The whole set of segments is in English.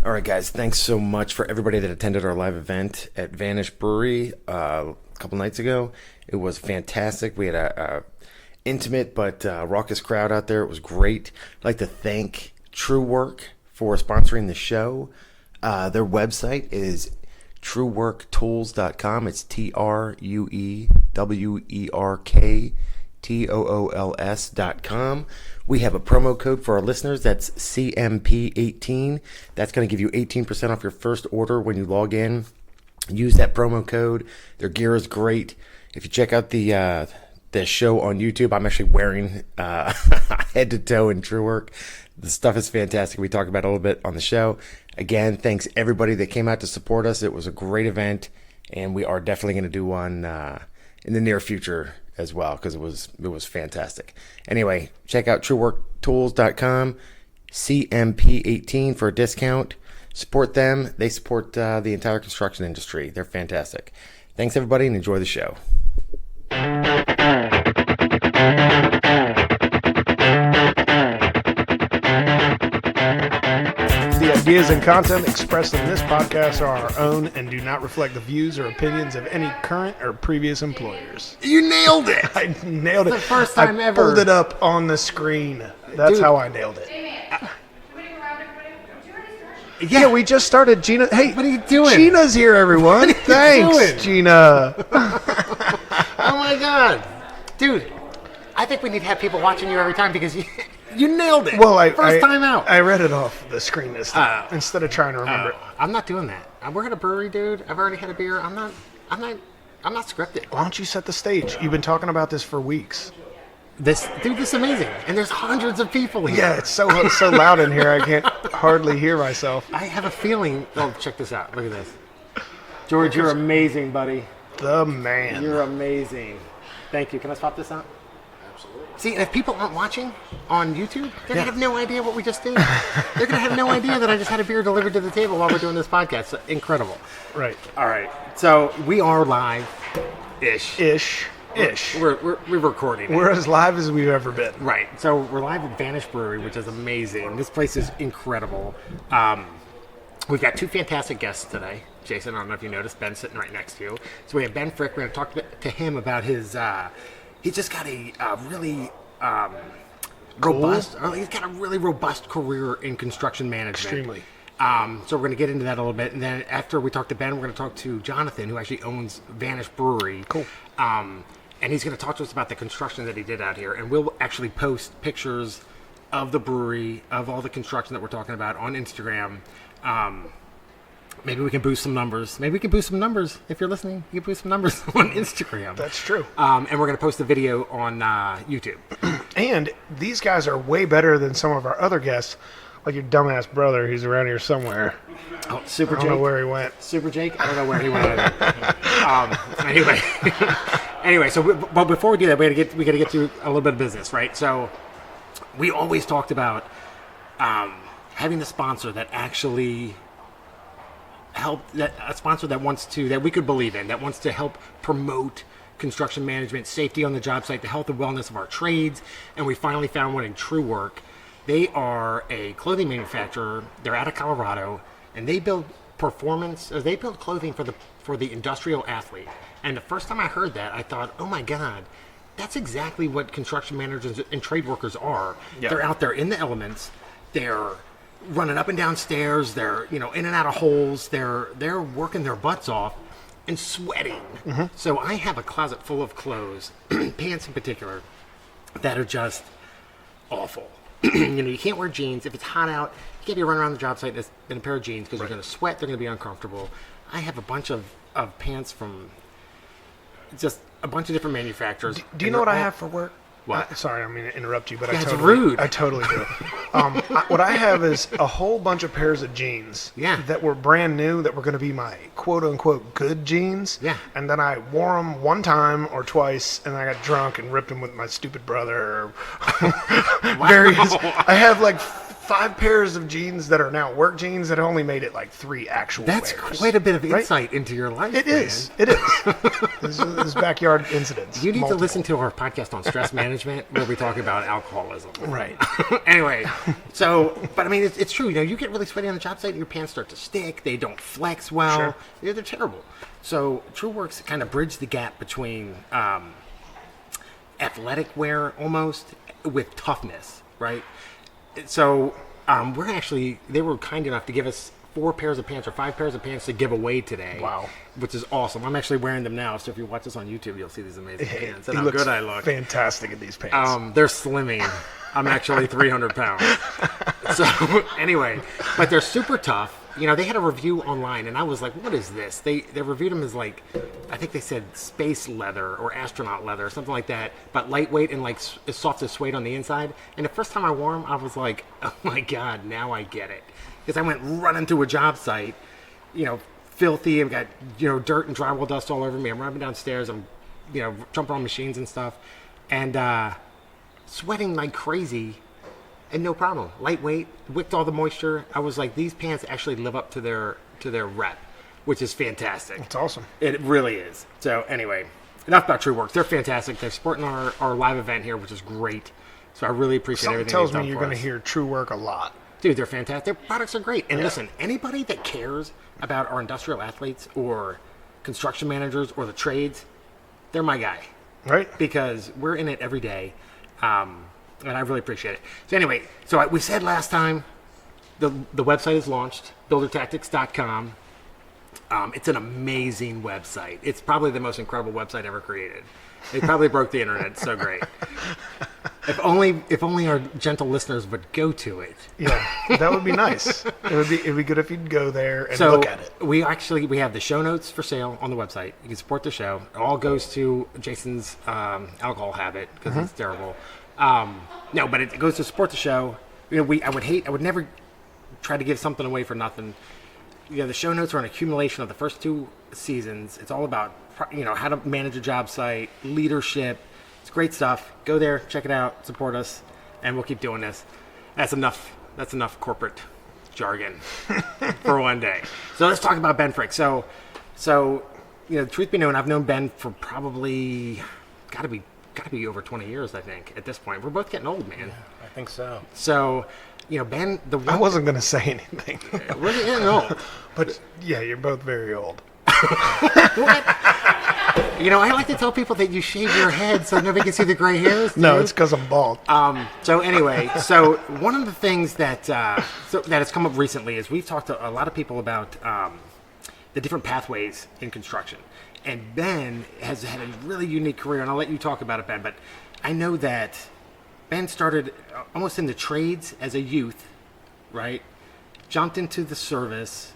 All right, guys, thanks so much for everybody that attended our live event at Vanish Brewery a couple nights ago. It was fantastic. We had a intimate but raucous crowd out there. It was great. I'd like to thank True Work for sponsoring the show. Their website is trueworktools.com. It's TrueWerkTools.com. We have a promo code for our listeners. That's CMP18. That's going to give you 18% off your first order when you log in. Use that promo code. Their gear is great. If you check out the show on YouTube, I'm actually wearing head to toe in True Work. The stuff is fantastic. We talk about it a little bit on the show. Again, thanks everybody that came out to support us. It was a great event, and we are definitely going to do one in the near future as well, because it was fantastic. Anyway, check out trueworktools.com, CMP18 for a discount. Support them. They support the entire construction industry. They're fantastic. Thanks, everybody, and enjoy the show. The ideas and content expressed in this podcast are our own and do not reflect the views or opinions of any current or previous employers. You nailed it! I nailed it. The first time I ever. pulled it up on the screen. That's Dude. how I nailed it. Yeah, we just started. Gina, hey, what are you doing? Gina's here, everyone. Thanks, doing? Gina. Oh my God. Dude, I think we need to have people watching you every time because you nailed it. Well, First time out. I read it off the screen this time instead of trying to remember it. I'm not doing that. We're at a brewery, dude. I've already had a beer. I'm not scripted. Why don't you set the stage? You've been talking about this for weeks. This is amazing. And there's hundreds of people here. Yeah, it's so loud in here. I can't hardly hear myself. I have a feeling. Oh, check this out. Look at this. George, you're amazing, buddy. The man. You're amazing. Thank you. Can I swap this out? Absolutely. See, and if people aren't watching on YouTube, they're going to have no idea what we just did. They're going to have no idea that I just had a beer delivered to the table while we're doing this podcast. So, incredible. Right. All right. So we are live-ish. Ish. We're recording. We're as live as we've ever been. Right. So we're live at Vanish Brewery, which is amazing. This place is incredible. We've got two fantastic guests today. Jason, I don't know if you noticed, Ben's sitting right next to you. So we have Ben Frick. We're going to talk to him about his... he's just got a really robust... He's got a really robust career in construction management. Extremely. So we're going to get into that a little bit. And then after we talk to Ben, we're going to talk to Jonathan, who actually owns Vanish Brewery. Cool. And he's going to talk to us about the construction that he did out here. And we'll actually post pictures of the brewery, of all the construction that we're talking about on Instagram. Maybe we can boost some numbers. If you're listening, you can boost some numbers on Instagram. That's true. And we're going to post the video on YouTube. And these guys are way better than some of our other guests, like your dumbass brother who's around here somewhere. Oh, Super I Jake. don't know where he went. Super Jake? I don't know where he went either. Anyway, but before we do that, we got to get through a little bit of business, right? So we always talked about having the sponsor that actually a sponsor that we could believe in, that wants to help promote construction management, safety on the job site, the health and wellness of our trades, and we finally found one in True Work. They are a clothing manufacturer. They're out of Colorado, and they build clothing for the industrial athlete. And the first time I heard that, I thought, oh my God, that's exactly what construction managers and trade workers are. Yeah. They're out there in the elements. They're running up and down stairs. They're in and out of holes. They're working their butts off and sweating. Mm-hmm. So I have a closet full of clothes, pants in particular, that are just awful. You can't wear jeans. If it's hot out, you can't be running around the job site in a pair of jeans because you're going to sweat. They're going to be uncomfortable. I have a bunch of pants from just a bunch of different manufacturers. Do you know what I have for work? What? Sorry, I mean to interrupt you, but it's rude. I totally do. What I have is a whole bunch of pairs of jeans that were brand new, that were going to be my quote-unquote good jeans. Yeah. And then I wore them one time or twice, and I got drunk and ripped them with my stupid brother. Wow. I have like 5 pairs of jeans that are now work jeans that only made it like 3 actual That's wears. quite a bit of insight into your life. It is. It is. This backyard incidents. You need multiple. to listen to our podcast on stress management where we talk about alcoholism. Right. Anyway, but I mean, it's true. You get really sweaty on the job site and your pants start to stick. They don't flex well. Sure. They're terrible. So TrueWorks kind of bridged the gap between athletic wear almost with toughness, right? So they were kind enough to give us 4 pairs of pants or 5 pairs of pants to give away today. Wow. Which is awesome. I'm actually wearing them now, so if you watch us on YouTube, you'll see these amazing pants and He how looks good I look. fantastic in these pants. They're slimming. I'm actually 300 pounds. So anyway, but they're super tough. They had a review online, and I was like, what is this? They reviewed them as like, I think they said space leather or astronaut leather or something like that, but lightweight and like as soft as suede on the inside. And the first time I wore them, I was like, oh my God, now I get it. Because I went running to a job site, filthy. I've got, dirt and drywall dust all over me. I'm running downstairs. I'm, jumping on machines and stuff. And sweating like crazy. And no problem. Lightweight, wicked all the moisture. I was like, these pants actually live up to their rep, which is fantastic. It's awesome. It really is. So anyway, enough about TrueWorks. They're fantastic. They're supporting our live event here, which is great. So I really appreciate Something everything. tells they've me done you're for going to us. hear True Work a lot. Dude, they're fantastic. Their products are great. And listen, anybody that cares about our industrial athletes or construction managers or the trades, they're my guy. Right? Because we're in it every day. And I really appreciate it. So anyway, we said last time, the website is launched, buildertactics.com. It's an amazing website. It's probably the most incredible website ever created. It probably broke the internet. It's so great. If only our gentle listeners would go to it. Yeah, that would be nice. It'd be good if you'd go there and look at it. We have the show notes for sale on the website. You can support the show. It all goes to Jason's alcohol habit because it's terrible. No, but it goes to support the show. I would never try to give something away for nothing. The show notes are an accumulation of the first 2 seasons. It's all about, how to manage a job site, leadership. It's great stuff. Go there, check it out, support us, and we'll keep doing this. That's enough corporate jargon for one day. So let's talk about Ben Frick. So, truth be known, I've known Ben for probably got to be over 20 years, I think, at this point. We're both getting old, man. Yeah, I think so. So, Ben, I wasn't going to say anything. We're getting old. But, yeah, you're both very old. What? I like to tell people that you shave your head so nobody can see the gray hairs. Dude. No, it's because I'm bald. So anyway, one of the things that has come up recently is we've talked to a lot of people about the different pathways in construction. And Ben has had a really unique career, and I'll let you talk about it, Ben, but I know that Ben started almost in the trades as a youth, right? Jumped into the service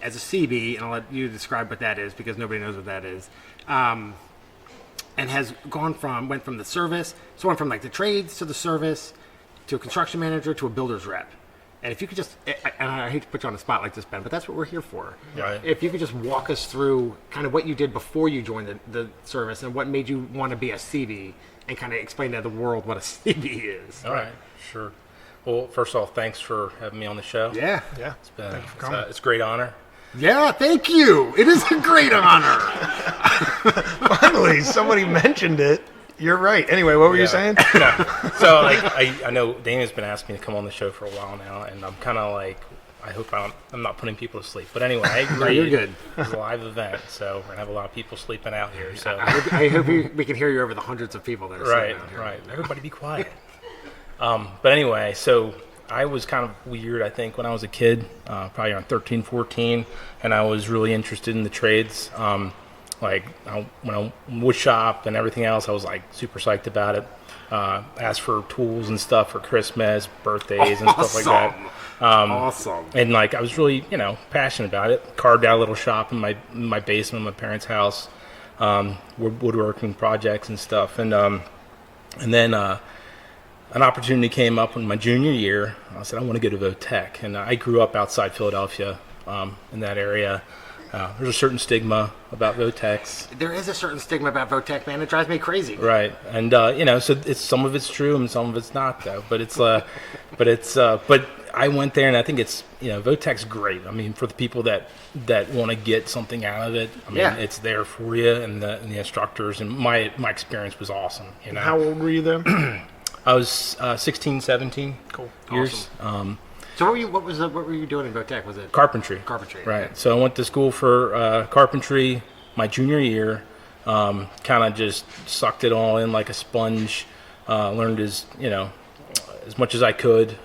as a CB, and I'll let you describe what that is because nobody knows what that is. And has went from the service, so went from like the trades to the service to a construction manager to a builder's rep. And if you could just, and I hate to put you on the spot like this, Ben, but that's what we're here for. Right. If you could just walk us through kind of what you did before you joined the service and what made you want to be a CB and kind of explain to the world what a CB is. All right, sure. Well, first off, thanks for having me on the show. Yeah. Yeah. It's a great honor. Yeah, thank you. It is a great honor. Finally, somebody mentioned it. You're right. Anyway, what were you saying? No. So, I know Dana's been asking me to come on the show for a while now, and I'm kind of like, I hope I'm not putting people to sleep. But anyway, I agree. No, you're good. It's a live event, so we're going to have a lot of people sleeping out here. So I hope we can hear you over the hundreds of people that are sitting out here. Right. Everybody be quiet. But anyway, so I was kind of weird, I think, when I was a kid, probably around 13, 14, and I was really interested in the trades. When I wood shop and everything else, I was like super psyched about it. Asked for tools and stuff for Christmas, birthdays, and stuff like that. Awesome. And I was really, passionate about it. Carved out a little shop in my basement of my parents' house, woodworking projects and stuff. And then an opportunity came up in my junior year. I said, I want to go to Votech. And I grew up outside Philadelphia in that area. There's a certain stigma about Votex. There is a certain stigma about Votech, man. It drives me crazy. Right, and so some of it's true and some of it's not, though. But I went there, and I think it's Votech's great. I mean, for the people that want to get something out of it, I mean, it's there for you, and the instructors, and my experience was awesome. How old were you then? I was 16, 17 years. Awesome. So what were you doing in Votech? Was it Carpentry? Carpentry, right? Okay. So I went to school for carpentry my junior year. Kind of just sucked it all in like a sponge. Learned as much as I could.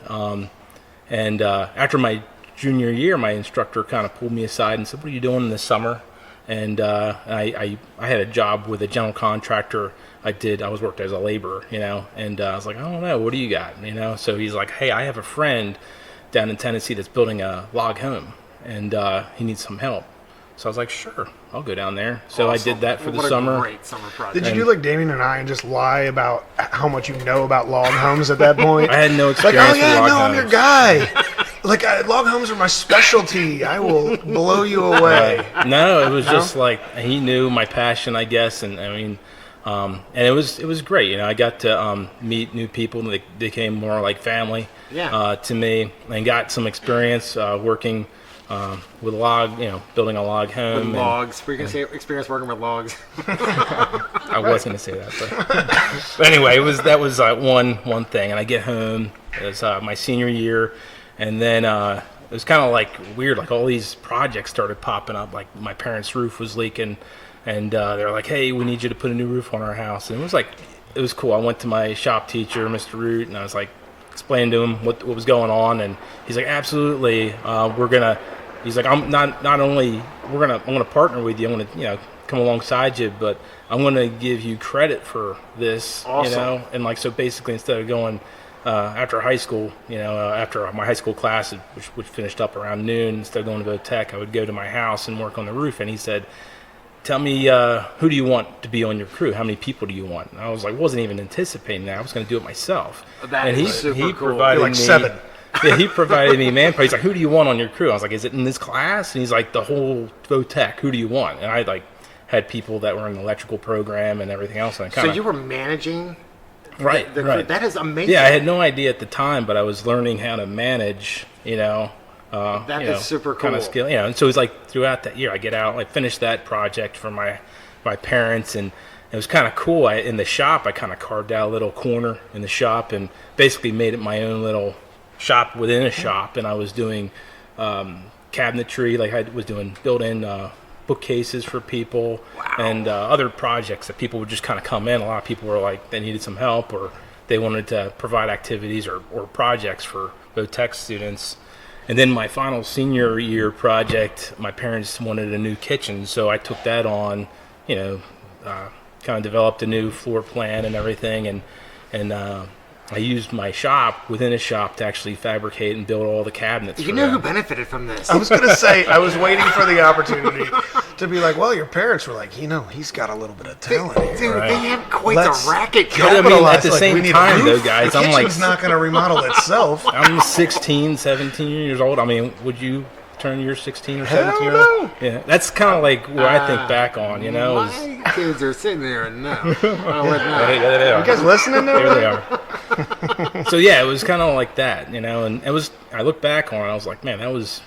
And after my junior year, my instructor kind of pulled me aside and said, "What are you doing this summer?" And I had a job with a general contractor. I was worked as a laborer, and I was like, "I don't know, what do you got?" So he's like, "Hey, I have a friend down in Tennessee that's building a log home, and he needs some help." So I was like, "Sure, I'll go down there." So Awesome. I did that for the What a summer. great summer project. Did you do like Damien and I and just lie about how much you know about log homes at that point? I had no Like, experience oh yeah, with log no, homes. I'm your guy. Like, log homes are my specialty. I will blow you away. No, it was just like he knew my passion, I guess, and I mean, and it was great. I got to meet new people, and they became more like family to me, and got some experience working with building a log home. With logs. Were you going to say experience working with logs? I was going to say that, but anyway, that was one thing. And I get home. It was my senior year, and then it was kind of like weird. Like all these projects started popping up. Like my parents' roof was leaking, and they're like, "Hey, we need you to put a new roof on our house." And it was cool. I went to my shop teacher, Mr. Root, and I was like, explained to him what was going on, and he's like, "Absolutely, He's like, I'm gonna partner with you. I'm gonna come alongside you, but I'm gonna give you credit for this, Awesome. And so basically, instead of going after high school, after my high school class, which finished up around noon, instead of going to Tech, I would go to my house and work on the roof. And he said, "Tell me, who do you want to be on your crew? How many people do you want?" And I was like, wasn't even anticipating that. I was going to do it myself. That and is he super cool. provided You're like me 7. Yeah, he provided me manpower. He's like, "Who do you want on your crew?" I was like, "Is it in this class?" And he's like, "The whole Votech. Who do you want?" And I had people that were in the electrical program and everything else. And So you were managing right. That is amazing. Yeah, I had no idea at the time, but I was learning how to manage. That is super cool. Kind of skill. And so it was like throughout that year, I get out, I finished that project for my parents, and it was kind of cool. In the shop, I kind of carved out a little corner in the shop and basically made it my own little shop within a shop. And I was doing cabinetry, like I was doing built-in bookcases for people. Wow. And other projects that people would just kind of come in. A lot of people were like, they needed some help, or they wanted to provide activities or projects for Votech students. And then my final senior year project, my parents wanted a new kitchen, so I took that on, kind of developed a new floor plan and everything, and I used my shop within a shop to actually fabricate and build all the cabinets. You know who benefited from this? I was going to say, I was waiting for the opportunity to be like, well, your parents were like, he's got a little bit of talent here. Dude, Right. they have quite Let's the racket But I going. mean, at the Like, we same need a time, roof. though, guys, the I'm like, kitchen's not going to remodel itself. I'm 16, 17 years old. I mean, would you turn your 16 or Hell 17 year no. old? Yeah, that's kind of like where I think back on, is My kids are sitting there and no. I would not. there they are. You guys listening to There they it? are. So yeah, it was kind of like that, and it was. I look back on it, I was like, man, there's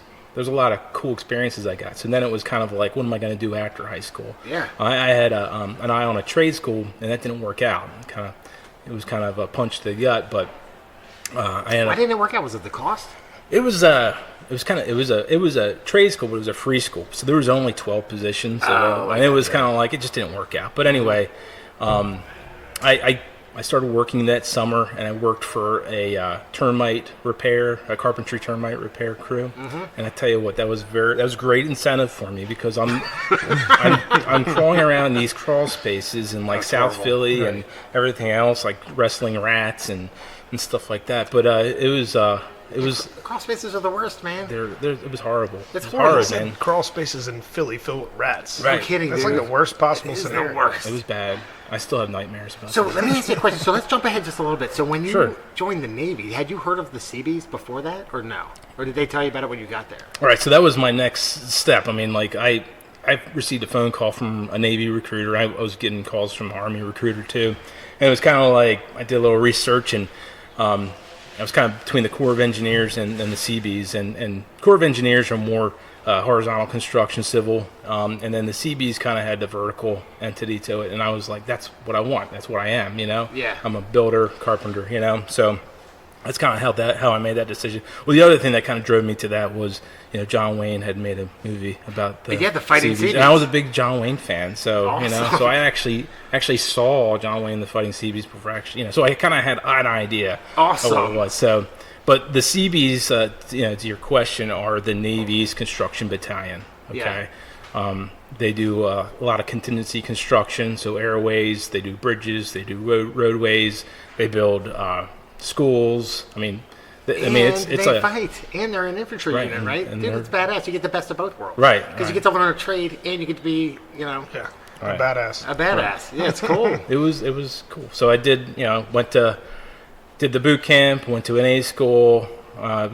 a lot of cool experiences I got. So then it was kind of like, what am I going to do after high school? Yeah. I had an eye on a trade school, and that didn't work out. It was kind of a punch to the gut, but I ended Why up. didn't it work out? Was it the cost? It was a trade school, but it was a free school. So there was only 12 positions, and it was kind of like it just didn't work out. But anyway, I started working that summer, and I worked for a carpentry termite repair crew. Mm-hmm. And I tell you what, that was great incentive for me, because I'm crawling around these crawl spaces in like South Philly and everything else, like wrestling rats and stuff like that. But it It was Crawl spaces are the worst, man. it was horrible. It's it was horrible. hard, man. Crawl spaces in Philly filled with rats. Right. You're kidding, That's dude. like the worst possible It is scenario. the worst. It was bad. I still have nightmares about So that. let me ask you a question. So let's jump ahead just a little bit. So when you Sure. joined the Navy, had you heard of the Seabees before that, or no? Or did they tell you about it when you got there? All right, so that was my next step. I mean, like I received a phone call from a Navy recruiter. I was getting calls from the Army recruiter too, and it was kind of like I did a little research, and I was kind of between the Corps of Engineers and the Seabees, and Corps of Engineers are more horizontal construction, civil, and then the Seabees kind of had the vertical entity to it, and I was like, that's what I want. That's what I am, you know. Yeah. I'm a builder, carpenter, you know. So that's kind of how I made that decision. Well, the other thing that kind of drove me to that was, you know, John Wayne had made a movie about the Fighting Seabees. and I was a big John Wayne fan. So you know, Awesome. so I actually saw John Wayne the Fighting Seabees before actually, you know, so I kind of had an idea of what Awesome. it was. So, but the Seabees, you know, to your question, are the Navy's construction battalion. Okay. They do a lot of contingency construction, so airways. They do bridges. They do roadways. They build schools. I mean, it's they fight, and they're an infantry Right, unit, right? and Dude, they're- it's badass. You get the best of both worlds, Right, Because you right. get to learn a trade, and you get to be, you know, Yeah. Right. A badass. a badass. Yeah, it's cool. It was cool. So I did, you know, did the boot camp, went to NA school,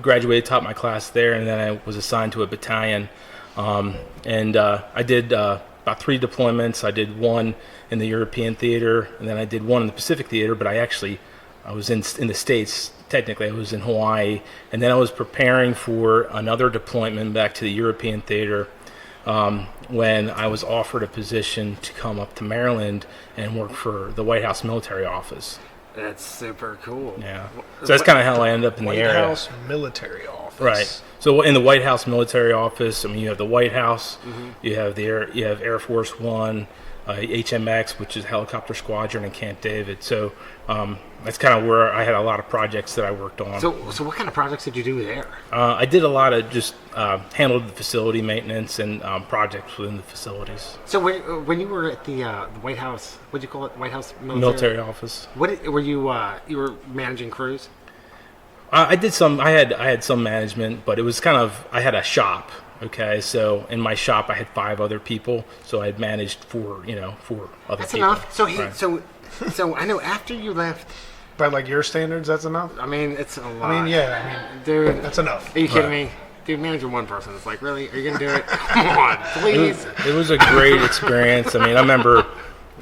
graduated top of my class there, and then I was assigned to a battalion. I did about 3 deployments. I did one in the European theater, and then I did one in the Pacific theater. But I was in the States. Technically, I was in Hawaii, and then I was preparing for another deployment back to the European theater. When I was offered a position to come up to Maryland and work for the White House military office. That's super cool. Yeah. So that's kind of how I ended up in White the area. House military office. Right. So in the White House military office, I mean, you have the White House, you have you have Air Force One, HMX, which is Helicopter Squadron in Camp David. So that's kind of where I had a lot of projects that I worked on. So what kind of projects did you do there? I did a lot of just handled the facility maintenance and projects within the facilities. So when you were at the White House, what'd you call it? White House Military office. Were you were managing crews? I did some. I had some management, but it was kind of. I had a shop. Okay, so in my shop I had 5 other people, so I had managed 4 other That's people. enough. So Right. so I know after you left, By like your standards, that's enough. I mean it's a lot. I mean, yeah. dude, That's enough. Are you kidding Right. me? Dude, managing one person, it's like, really? Are you gonna do it? Come on, please. It was a great experience. I mean, I remember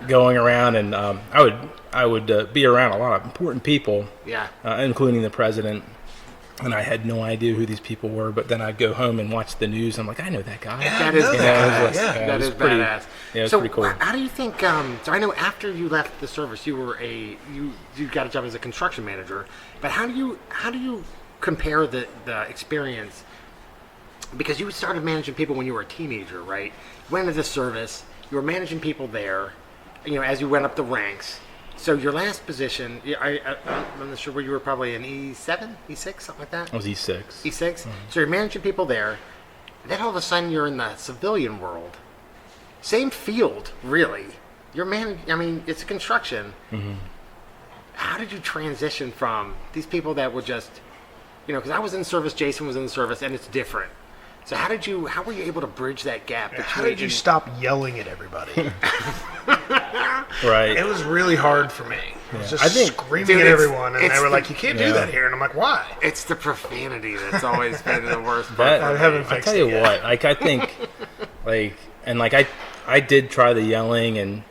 going around and I would be around a lot of important people, Yeah. Including the president. And I had no idea who these people were, but then I'd go home and watch the news. I'm like, I know that guy. That is know badass. that. it was- Yeah. it That was is pretty- badass. Yeah, it was so pretty cool. How do you think? So I know after you left the service, you were you got a job as a construction manager. But how do you compare the experience? Because you started managing people when you were a teenager, right? You went into the service. You were managing people there. You know, as you went up the ranks. So your last position, I'm not sure where you were. Probably an E7, E6, something like that. I was E6. E6. So you're managing people there. Then all of a sudden you're in the civilian world. Same field, really. You're managing. I mean, it's a construction. How did you transition from these people that were just, because I was in service, Jason was in the service, and it's different. So how were you able to bridge that gap between? How did you stop yelling at everybody? Right. It was really hard for me. I was just I think- screaming Dude, at it's- everyone, and it's they were the- like, "You can't do Yeah. that here." And I'm like, "Why?" It's the profanity that's always been the worst part. That- for I me. haven't I fixed tell it you yet. what, like I think, I did try the yelling and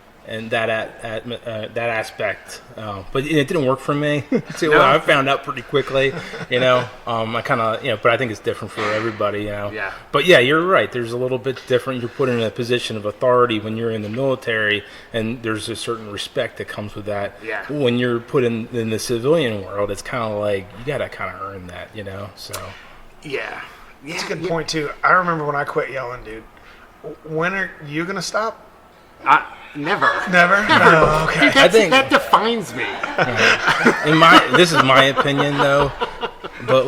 that that aspect, but it didn't work for me. So No? I found out pretty quickly. I kind of but I think it's different for everybody. Yeah. But yeah, you're right. There's a little bit different. You're put in a position of authority when you're in the military, and there's a certain respect that comes with that. Yeah. When you're put in the civilian world, it's kind of like you gotta kind of earn that. So. Yeah. Yeah. That's a good point too. I remember when I quit yelling, dude. When are you gonna stop? Never. Never. No. Okay. That defines me. This is my opinion though, but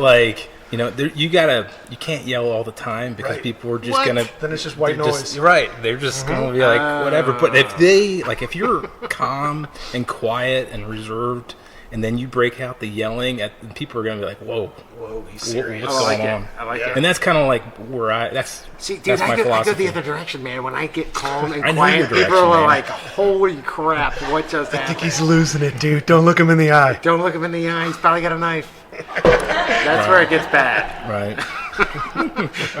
you can't yell all the time because Right. people are just What? gonna. Then it's just white they're noise. just- right. They're just gonna be like whatever. But if you're calm and quiet and reserved, and then you break out the yelling, and people are going to be like, "Whoa, he's serious. what's going on?" I like it. And that's kind of like where See, dude, that's my I go philosophy. the other direction, man. When I get calm and I know quiet, your people direction, are man. like, "Holy crap, what just I think happened?" he's losing it, dude. Don't look him in the eye. Don't look him in the eye. He's probably got a knife. That's where it gets bad. Right.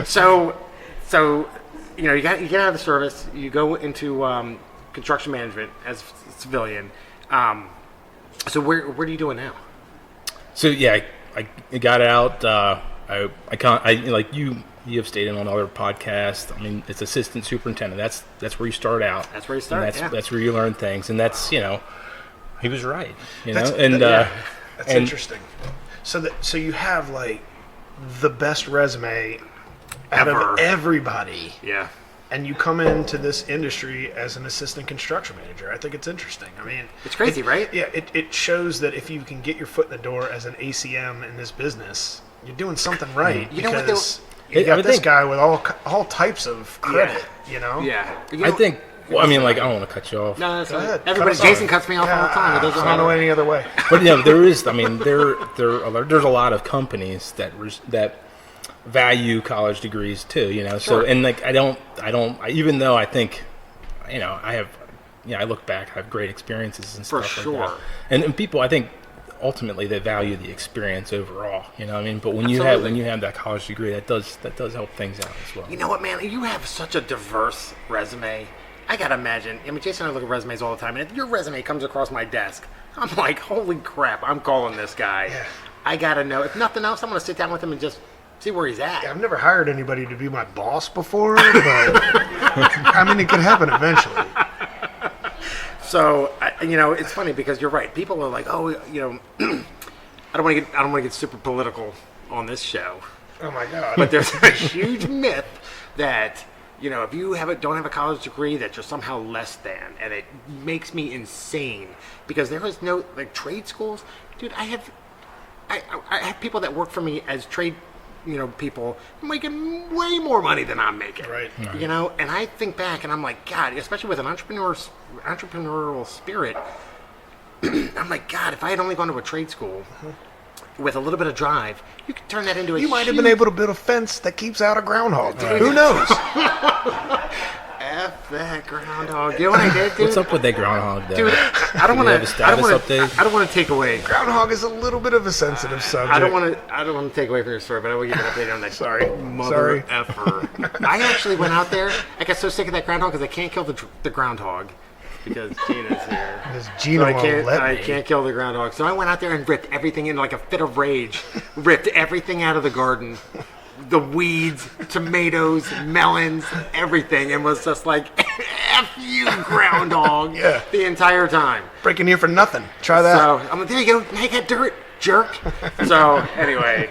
So, you get out of the service. You go into construction management as a civilian. So what are you doing now? So yeah, I got out. I like you have stated on other podcasts. I mean, it's assistant superintendent. That's where you start out. That's where you start. That's where you learn things, and that's he was right. That's interesting. So you have like the best resume out Ever. of everybody. Yeah. And you come into this industry as an assistant construction manager. I think it's interesting. I mean, It's crazy, right? Yeah, it shows that if you can get your foot in the door as an ACM in this business, you're doing something right. You know what, because though? you got I this think- guy with all types of credit. You know. Yeah. I think. Well, I mean, like, I don't want to cut you off, No, that's Go right. ahead. Everybody, Cut us Jason off. cuts me off all the time. It doesn't I don't know matter. any other way. but there is. I mean, there's a lot of companies that value college degrees too. So Sure. and like I don't even though I think I have I look back, I have great experiences and For stuff sure. like that. And people, I think ultimately they value the experience overall. What I mean? But when you Absolutely. have that college degree, that does help things out as well. You know what, man? You have such a diverse resume. I gotta imagine. I mean, Jason and I look at resumes all the time, and if your resume comes across my desk, I'm like, holy crap, I'm calling this guy. Yeah. I gotta know. If nothing else, I'm gonna sit down with him and just see where he's at. I've never hired anybody to be my boss before, but I mean, it could happen eventually. So, it's funny because you're right. People are like, oh, I don't want to get super political on this show, Oh my God. but there's a huge myth that if you don't have a college degree, that you're somehow less than, and it makes me insane because there is no trade schools, dude. I have people that work for me as trade, people making way more money than I'm making, Right. And I think back and I'm like, God, especially with an entrepreneurial spirit, I'm like, God, if I had only gone to a trade school with a little bit of drive, you could turn that into a You might have been able to build a fence that keeps out a groundhog. Who knows? F that groundhog. You know what I did, dude? What's up with that groundhog, though? Dude, I don't Do want they have a to. status update? I don't want to take away. Groundhog is a little bit of a sensitive subject. I don't want to take away from your story, but I will give an update on that. Sorry. Mother effer. I actually went out there. I got so sick of that groundhog because I can't kill the groundhog because Gina's here. Because So Gino I won't let me. can't kill the groundhog. So I went out there and ripped everything in like a fit of rage. Ripped everything out of the garden. The weeds, tomatoes, melons, everything. And was just like, F you, groundhog. Yeah. The entire time. Breaking here for nothing. Try that. So I'm like, there you go. Now you got dirt, jerk. So anyway,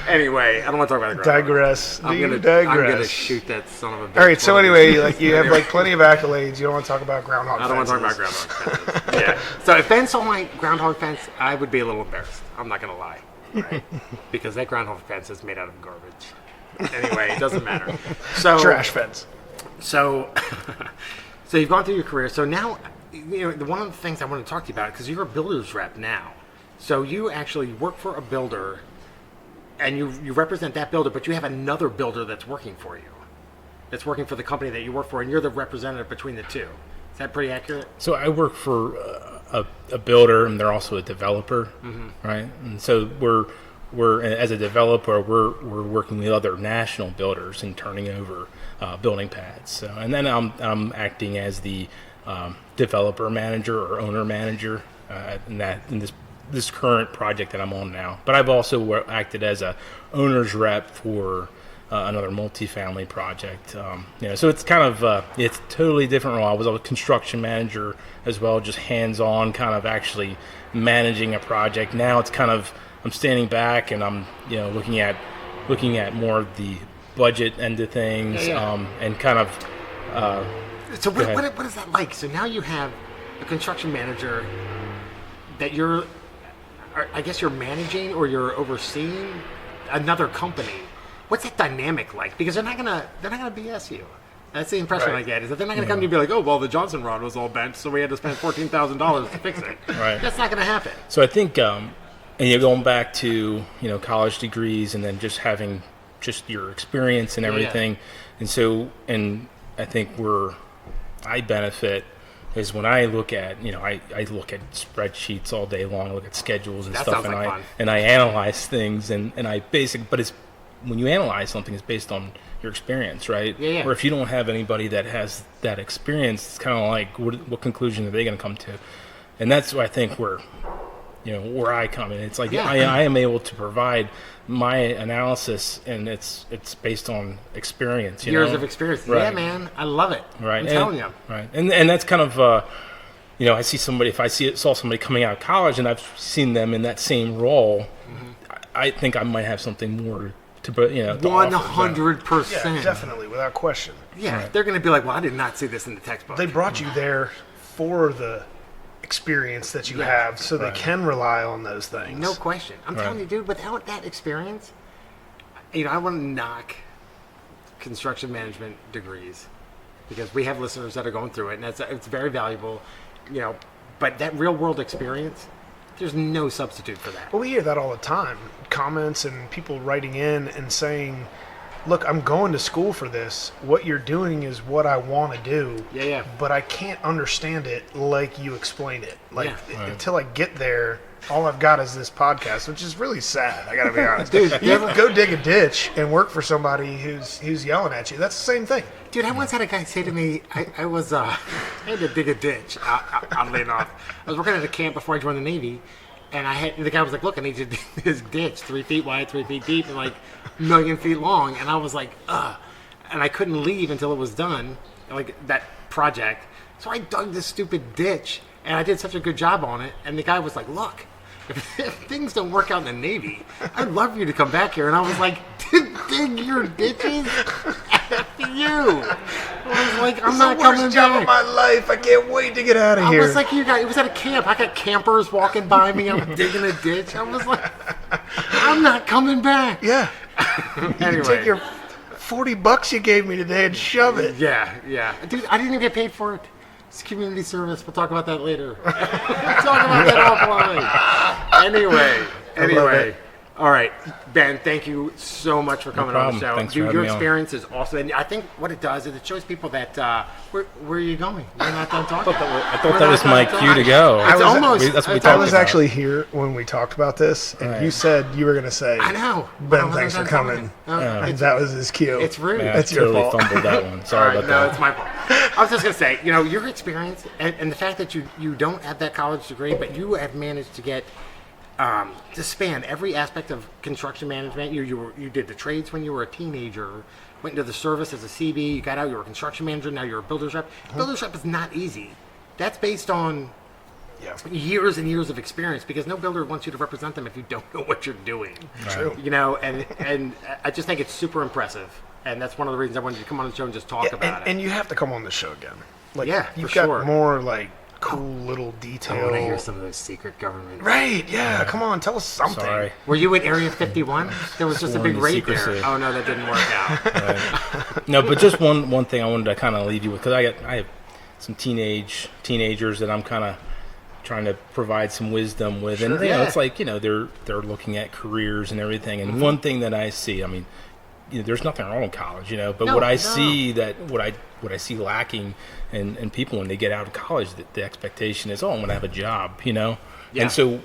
I don't want to talk about the groundhog. Digress. I'm Do gonna digress. shoot that son of a bitch. All right. So while anyway, he's- you have plenty of accolades. You don't want to talk about groundhog. I don't want to talk about fences. groundhog fences. Yeah. So if Ben saw my groundhog fence, I would be a little embarrassed. I'm not gonna lie, right? Because that groundhog fence is made out of garbage. Anyway, it doesn't matter. So Trash fence. So, so you've gone through your career. So now, one of the things I want to talk to you about, because you're a builder's rep now. So you actually work for a builder, and you represent that builder, but you have another builder that's working for you, that's working for the company that you work for, and you're the representative between the two. Is that pretty accurate? So I work for a builder, and they're also a developer, right? And so we're as a developer, we're working with other national builders and turning over building pads. So, and then I'm acting as the developer manager or owner manager in this current project that I'm on now. But I've also acted as a owner's rep for another multifamily project. So it's kind of it's a totally different role. I was a construction manager as well, just hands-on, kind of actually managing a project. Now it's kind of I'm standing back and I'm looking at more of the budget end of things, and kind of. So what is that like? So now you have a construction manager that I guess you're managing or you're overseeing another company. What's that dynamic like? Because they're not gonna BS you. That's the impression I get, is that they're not going to come to you and be like, oh, well, the Johnson rod was all bent, so we had to spend $14,000 to fix it. Right. That's not going to happen. So I think, and you're going back to, college degrees and then just having just your experience and everything. Yeah. And so, and I think where I benefit is when I look at, I look at spreadsheets all day long, I look at schedules and that stuff, and I analyze things, and I but it's, when you analyze something, it's based on your experience, right? Yeah. Or if you don't have anybody that has that experience, it's kind of like, what conclusion are they going to come to? And that's what I think where I come in. It's like I am able to provide my analysis, and it's based on experience. Years of experience. Right. Yeah, man, I love it. Right. I'm telling you. Right. And that's kind of I see somebody, if I saw somebody coming out of college and I've seen them in that same role, I think I might have something more to 100%. Yeah, definitely, without question. Yeah, right. They're going to be like, well, I did not see this in the textbook. They brought you there for the experience that you have, so they can rely on those things. No question. I'm telling you, dude, without that experience, I want to knock construction management degrees, because we have listeners that are going through it, and it's very valuable, but that real world experience, there's no substitute for that. Well, we hear that all the time. Comments and people writing in and saying, look, I'm going to school for this. What you're doing is what I want to do. Yeah. But I can't understand it like you explained it. Until I get there, all I've got is this podcast, which is really sad. I got to be honest. Dude, you go dig a ditch and work for somebody who's yelling at you. That's the same thing. Dude, I once had a guy say to me, I had to dig a ditch, oddly enough. I was working at a camp before I joined the Navy, and the guy was like, look, I need you to dig this ditch 3 feet wide, 3 feet deep, and like a million feet long. And I was like, ugh. And I couldn't leave until it was done, like that project. So I dug this stupid ditch, and I did such a good job on it. And the guy was like, look, if things don't work out in the Navy, I'd love you to come back here. And I was like, dig your ditches? F you. I was like, I'm not coming back. It's the worst job of my life. I can't wait to get out of here. I was like, it was at a camp. I got campers walking by me. I'm digging a ditch. I was like, I'm not coming back. Yeah. Anyway. You take your $40 you gave me today and shove it. Yeah. Dude, I didn't even get paid for it. It's community service. We'll talk about that later. We'll talk about that offline. Anyway. All right, Ben, thank you so much for coming on the show. Thanks Dude, for your having me experience is awesome. And I think what it does is it shows people that where are you going? You're not done talking. I thought that was my cue to go. That's what we I was actually here when we talked about this, and you said you were going to say, I know. Ben, thanks for coming. And that was his cue. It's rude. Yeah, That's your your fault. Fumbled that one. Sorry about that. No, it's my fault. I was just going to say, your experience and the fact that you don't have that college degree, but you have managed to get to span every aspect of construction management. You did the trades when you were a teenager, went into the service as a CB, you got out, you were a construction manager, now you're a builder's rep. Builder's rep is not easy. That's based on years and years of experience, because no builder wants you to represent them if you don't know what you're doing. True. And I just think it's super impressive. And that's one of the reasons I wanted you to come on the show and just talk about it. And you have to come on the show again. You've for got sure. more cool little detail. I want to hear some of those secret government. Right, yeah. Come on, tell us something. Sorry. Were you at Area 51? There was just a big raid secrecy. there. Oh, no, that didn't work out. Right. No, but just one thing I wanted to kind of leave you with, because I have some teenagers that I'm kind of trying to provide some wisdom with. Sure, and it's like, they're looking at careers and everything. And one thing that I see, I mean, there's nothing wrong with college, but what I see what I see lacking in people when they get out of college, the expectation is, I'm going to have a job, Yeah. And so,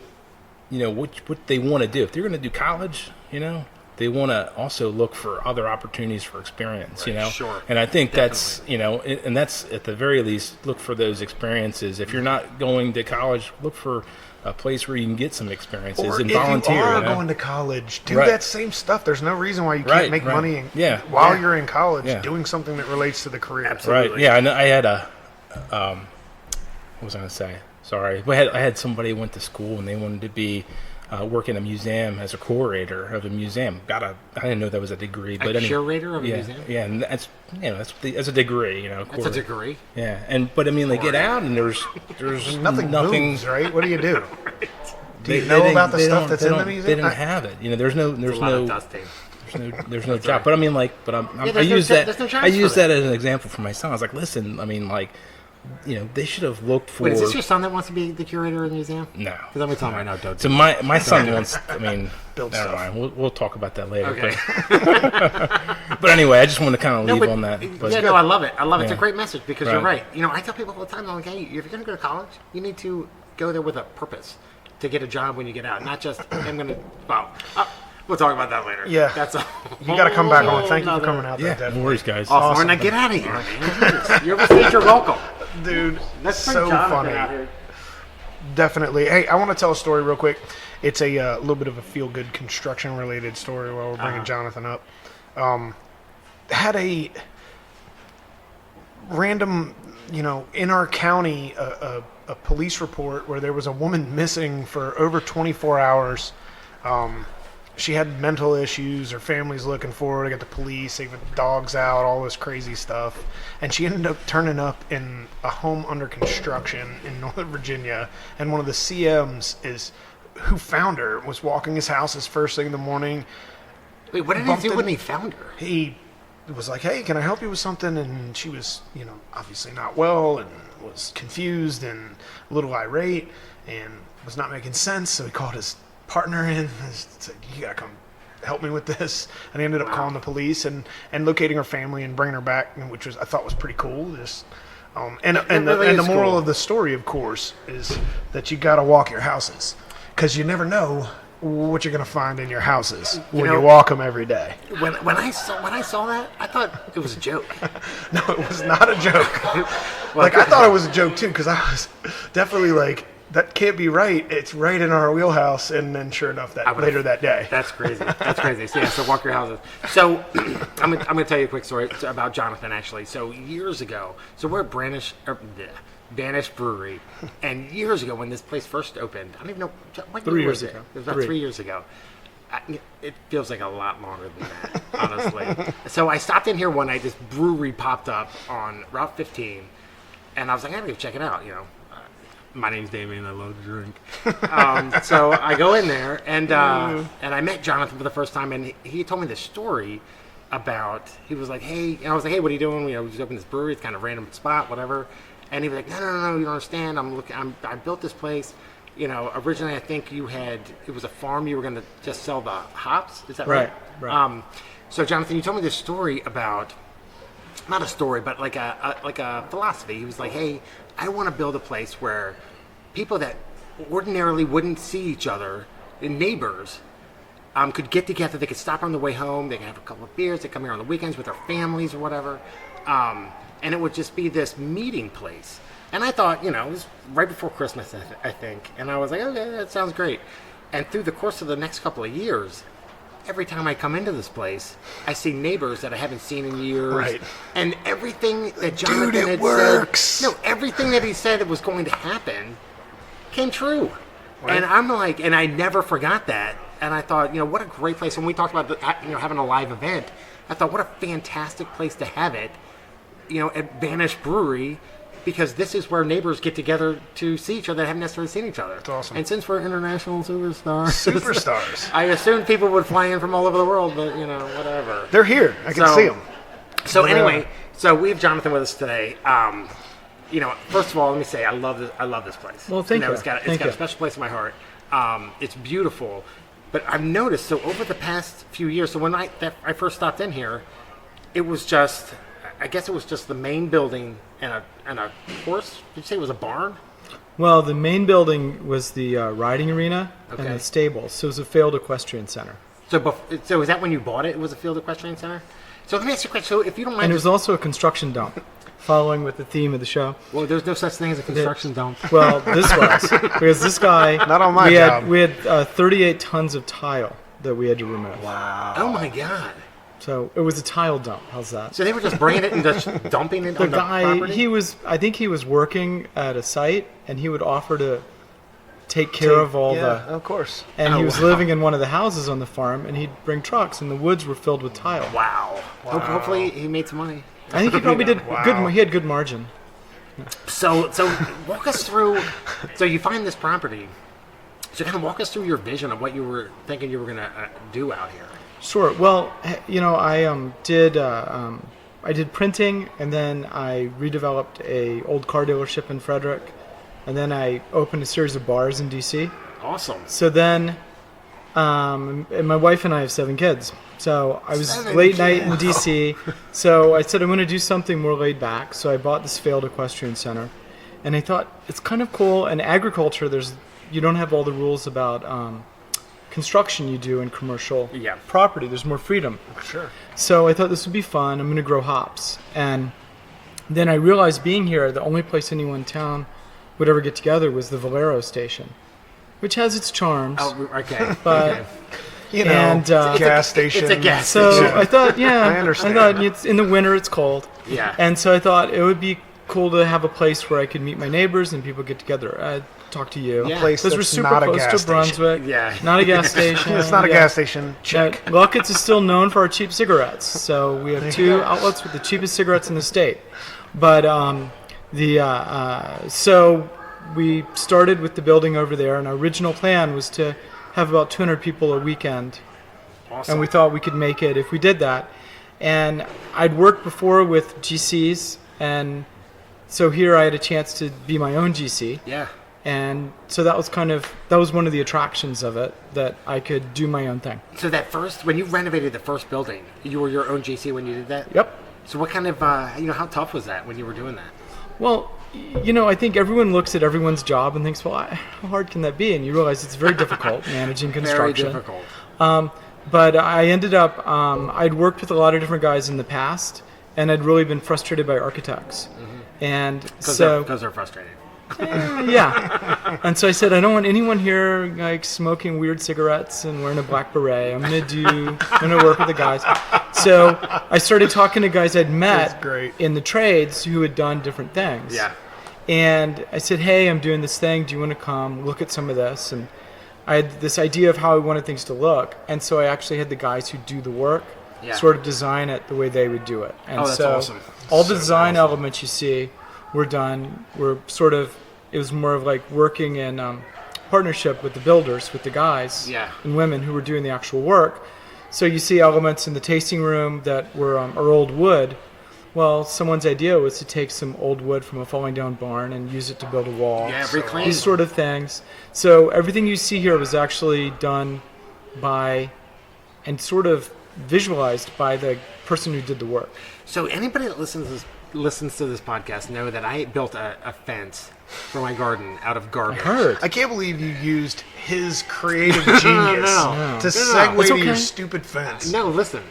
what they want to do, if they're going to do college, they want to also look for other opportunities for experience, Sure. And I think that's, and that's at the very least, look for those experiences. If you're not going to college, look for a place where you can get some experiences and volunteer. If you are going to college, do that same stuff. There's no reason why you can't make money while you're in college doing something that relates to the career. Absolutely. Right. Yeah, I had what was I going to say? Sorry. I had somebody went to school and they wanted to be work in a museum as a curator of a museum. I didn't know that was a degree, but curator of a museum. Yeah, and that's that's a degree. That's a degree. Yeah, but I mean, they get out and there's nothing moves, right? What do you do? Right. Do you know about the stuff that's in the museum? They didn't have it. There's no a lot of dusting. there's no job. But I mean, like, but I use there's no jobs I use for that as an example for my son. I was like, listen, I mean, like, they should have looked for. Wait, is this your son that wants to be the curator of the museum? No. Because I'm going to tell him right now, don't. So my son wants. I mean, Build never stuff. mind. We'll talk about that later. Okay. But anyway, I just wanted to kind of leave but, on that. But I love it. I love it. It's a Yeah. great message because Right. you're right. I tell people all the time, I'm like, hey, if you're going to go to college, you need to go there with a purpose to get a job when you get out, not just I'm going to. Well, we'll talk about that later. Yeah. That's a. You got to come back on. Thank you for coming out. yeah, there, no worries, guys. Awesome. Now get out of here, man. You're you're welcome. dude. Let's bring So Jonathan funny. out here. Definitely. Hey, I want to tell a story real quick. It's a little bit of a feel-good construction-related story while we're bringing Jonathan up. Had a random, in our county, a police report where there was a woman missing for over 24 hours. She had mental issues. Her family's looking for her. They got the police. They got the dogs out, all this crazy stuff. And she ended up turning up in a home under construction in Northern Virginia. And one of the CMs who found her was walking his house his first thing in the morning. Wait, what did he do when he found her? He was like, hey, can I help you with something? And she was, obviously not well and was confused and a little irate and was not making sense. So he called his partner in and said, you gotta come help me with this. And he ended up calling the police and locating her family and bringing her back, which I thought was pretty cool. Just and the moral of the story, of course, is that you gotta walk your houses because you never know what you're gonna find in your houses when you walk them every day. When I saw that, I thought it was a joke. No, it was not a joke. I thought it was a joke too because I was definitely like, that can't be right. It's right in our wheelhouse. And then sure enough, later that day. That's crazy. That's crazy. So, so walk your houses. So I'm gonna tell you a quick story about Jonathan, actually. So years ago, we're at Vanish Brewery. And years ago when this place first opened, I don't even know, what 3 year years was ago. It was about 3 years ago. It feels like a lot longer than that, honestly. So I stopped in here one night. This brewery popped up on Route 15. And I was like, I gotta go check it out, My name's Damien. I love to drink. So I go in there, and I met Jonathan for the first time, and he told me this story about. He was like, "Hey," and I was like, "Hey, what are you doing? We just opened this brewery. It's kind of a random spot, whatever." And he was like, "No, you don't understand. I built this place. Originally I think it was a farm. You were going to just sell the hops. Is that right?" Right. So Jonathan, you told me this story about. Not a story, but like a philosophy. He was like, "Hey, I want to build a place where people that ordinarily wouldn't see each other, neighbors, could get together. They could stop on the way home. They could have a couple of beers. They come here on the weekends with their families or whatever, and it would just be this meeting place." And I thought, it was right before Christmas, I think, and I was like, "Okay, that sounds great." And through the course of the next couple of years, every time I come into this place, I see neighbors that I haven't seen in years. Right. And everything that Jonathan it had works. said, everything that he said was going to happen came true. Right. And I'm like, and I never forgot that. And I thought, what a great place. When we talked about, having a live event, I thought, what a fantastic place to have it, at Vanish Brewery. Because this is where neighbors get together to see each other that haven't necessarily seen each other. That's awesome. And since we're international superstars, I assumed people would fly in from all over the world, but whatever. They're here. I can see them. So anyway, we have Jonathan with us today. First of all, let me say I love this place. Well, thank you. It's got a special place in my heart. It's beautiful, but I've noticed over the past few years. So when I first stopped in here, it was just. I guess it was just the main building and a course. Did you say it was a barn? Well, the main building was the riding arena and the stables. So it was a failed equestrian center. So is that when you bought it? It was a field equestrian center? So let me ask you a question. So if you don't mind... And it was also a construction dump, following with the theme of the show. Well, there's no such thing as a construction dump. Well, this was. Because this guy... Not on my job. We had 38 tons of tile that we had to remove. Wow. Oh, my God. So it was a tile dump. How's that? So they were just bringing it and just dumping it on the property? I think he was working at a site, and he would offer to take care of all of course. And he was living in one of the houses on the farm, and he'd bring trucks, and the woods were filled with tile. Wow. Hopefully he made some money. I think he probably did good. He had good margin. So walk us through. So you find this property. So kind of walk us through your vision of what you were thinking you were going to do out here. Sure. Well, I did printing, and then I redeveloped a old car dealership in Frederick, and then I opened a series of bars in DC. Awesome. So then, and my wife and I have 7 kids. So I was 7 late night kids. in DC. So I said I'm going to do something more laid back. So I bought this failed equestrian center, and I thought it's kind of cool. In agriculture, you don't have all the rules about construction you do in commercial Yeah. property. There's more freedom. Sure. So I thought this would be fun. I'm going to grow hops. And then I realized being here, the only place anyone in town would ever get together was the Valero station, which has its charms. Oh, okay. But okay. You know, And, gas station. It's a gas so station. I thought, I understand. I thought it's in the winter, it's cold. Yeah. And so I thought it would be cool to have a place where I could meet my neighbors and people get together. I'd talk to you. Yeah. Place Because we're that's super not a close gas to station. Brunswick. Yeah. Not a gas station. It's not a Yeah. gas station. Check. Luckett's is still known for our cheap cigarettes. So we have 2 outlets with the cheapest cigarettes in the state. But so we started with the building over there, and our original plan was to have about 200 people a weekend. Awesome. And we thought we could make it if we did that. And I'd worked before with GCs, and so here I had a chance to be my own GC. Yeah. And so that was one of the attractions of it, that I could do my own thing. So when you renovated the first building, you were your own GC when you did that? Yep. So what kind of, how tough was that when you were doing that? Well, I think everyone looks at everyone's job and thinks, well, how hard can that be? And you realize it's very difficult managing construction. Very difficult. But I ended up, I'd worked with a lot of different guys in the past, and I'd really been frustrated by architects. And Because so, they're frustrated. yeah. And so I said, I don't want anyone here like smoking weird cigarettes and wearing a black beret. I'm going to work with the guys. So I started talking to guys I'd met That's great. in the trades who had done different things. Yeah. And I said, hey, I'm doing this thing. Do you want to come look at some of this? And I had this idea of how I wanted things to look. And so I actually had the guys who do the work Yeah. sort of design it the way they would do it. And Oh, that's so awesome. all the design elements you see were done, it was more of like working in partnership with the builders, with the guys Yeah. and women who were doing the actual work. So you see elements in the tasting room that were are old wood. Well, someone's idea was to take some old wood from a falling down barn and use it to build a wall. Yeah, reclaim. These sort of things. So everything you see here was actually done by and sort of visualized by the person who did the work. So anybody that listens to this podcast know that I built a fence for my garden out of garbage. Heard. I can't believe you used his creative genius No. to No. segue It's to okay. your stupid fence. No, listen.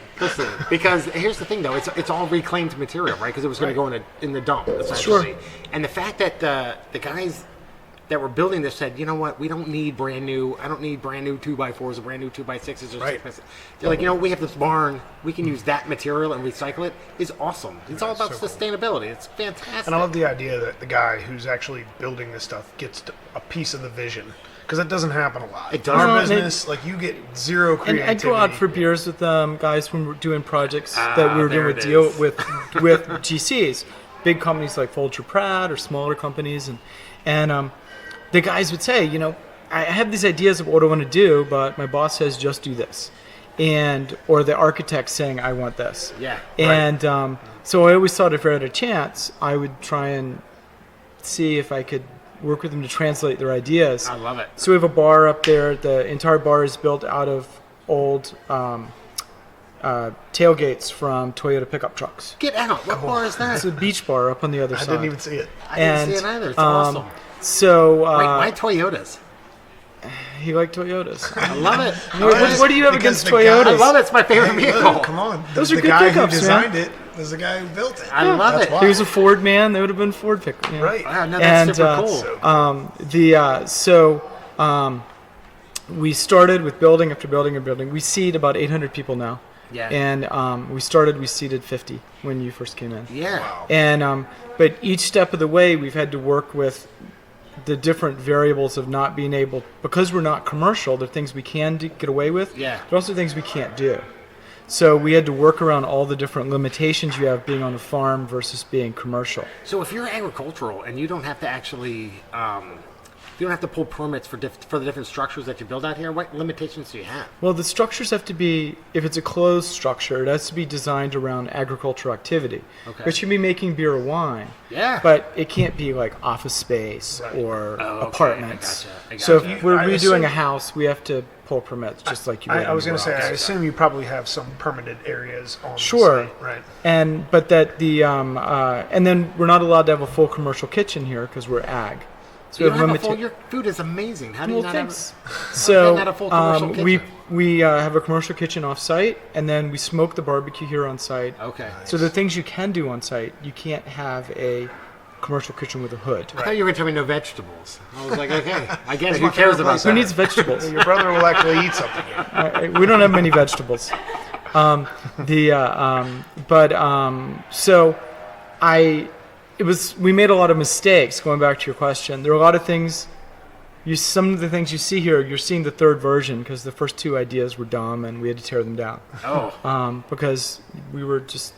Because here's the thing, though. It's all reclaimed material, right? Because it was going to go in the dump, essentially. Sure. And the fact that the guys that were building this said, you know what, I don't need brand new 2x4s or brand new 2x6s or Right. 6x. They're like, we have this barn, we can use that material and recycle it. Is awesome. It's all about so cool. sustainability. It's fantastic. And I love the idea that the guy who's actually building this stuff gets a piece of the vision. Because it doesn't happen a lot. It In doesn't. our No, business, you get zero And creativity. I'd go out for beers with guys when we're doing projects that we were there doing it deal is. with GCs, big companies like Folger Pratt or smaller companies, and the guys would say, I have these ideas of what I want to do, but my boss says just do this, or the architect saying I want this. Yeah. And so I always thought if I had a chance, I would try and see if I could work with them to translate their ideas. I love it. So we have a bar up there. The entire bar is built out of old tailgates from Toyota pickup trucks. Get out. What bar is that? It's a beach bar up on the other I side. didn't even see it. I didn't and, see it either. It's awesome. So Why Toyotas? he liked Toyotas. I love it. What do you have Because against the guy- Toyotas? I love it. It's my favorite Hey, vehicle. look, come on. Those the are good guy pickups, who man. designed it was the guy who built it. I love That's it. why. He was a Ford man. They would have been Ford pick. Right. Wow, no, that's And, super cool. We started with building after building and building. We seat about 800 people now. Yeah. And we seated 50 when you first came in. Yeah. And but each step of the way, we've had to work with the different variables of not being able, because we're not commercial. There are things we can get away with. Yeah. There are also things we can't do. So we had to work around all the different limitations you have being on a farm versus being commercial. So if you're agricultural and you don't have to actually if you don't have to pull permits for the different structures that you build out here, what limitations do you have? Well, the structures have to be, if it's a closed structure, it has to be designed around agricultural activity. Okay. But you can be making beer or wine. Yeah. But it can't be like office space or okay. apartments. I gotcha. So if we're I redoing assume- a house, we have to pull permits, just like you would. I was going to say, anywhere I else. assume you probably have some permitted areas on Sure. the site, right? But that and then we're not allowed to have a full commercial kitchen here because we're ag. So You don't have a limita- full, your food is amazing. How do you Well, not thanks. have So not a full commercial we kitchen? have a commercial kitchen off site, and then we smoke the barbecue here on site. Okay. So the things you can do on site, you can't have a commercial kitchen with a hood. I thought you were going to tell me no vegetables. I was like, okay, I guess who cares about Who that? needs vegetables? Your brother will actually eat something here. We don't have many vegetables. We made a lot of mistakes. Going back to your question, there are a lot of things. Some of the things you see here, you're seeing the third version because the first two ideas were dumb and we had to tear them down. Oh, Because we were just.